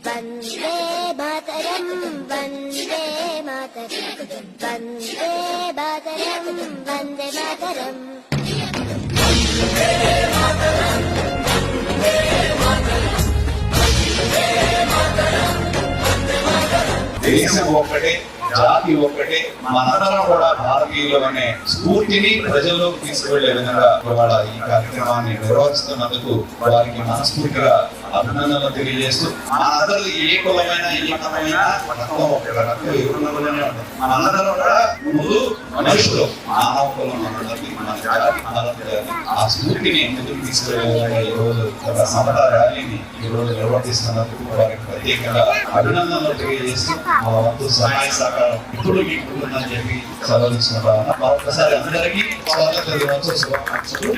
వందే మాతరం వందే మాతరం వందే మాతరం వందే మాతరం దేశం ఒక్కటే, జాతి ఒక్కటే, మనందరం కూడా భారతీయులు అనే స్ఫూర్తిని ప్రజల్లోకి తీసుకువెళ్లే విధంగా ఇవాళ ఈ కార్యక్రమాన్ని నిర్వహిస్తున్నందుకు వారికి మనస్ఫూర్తిగా అభినందనలు తెలియజేస్తూ, మనందరూ ఏ కులమైనా ఏ మతమైనా రక్తం ఒకటే, రక్తం ఎవరున్నలోనే ఉంటుంది. మనందరం కూడా ముందు మనుషులు, మానవ కులం మనందరికీ, మన జాతి మనందరి జాతి. ఆ స్ఫూర్తిని ముందుకు తీసుకువెళ్లే విధంగా ఈ రోజు ఒక సమత ర్యాలీని ఈ రోజు నిర్వర్తిస్తున్నందుకు వారికి ప్రత్యేకంగా అభినందనలు తెలియజేస్తూ మా వంతు సహాయ సహకారం ఇప్పుడు మీకు ఉంటుందని చెప్పి సెలవు తీసుకుంటామన్నా. మరొకసారి అందరికీ స్వాగత దినోత్సవ శుభాకాంక్షలు.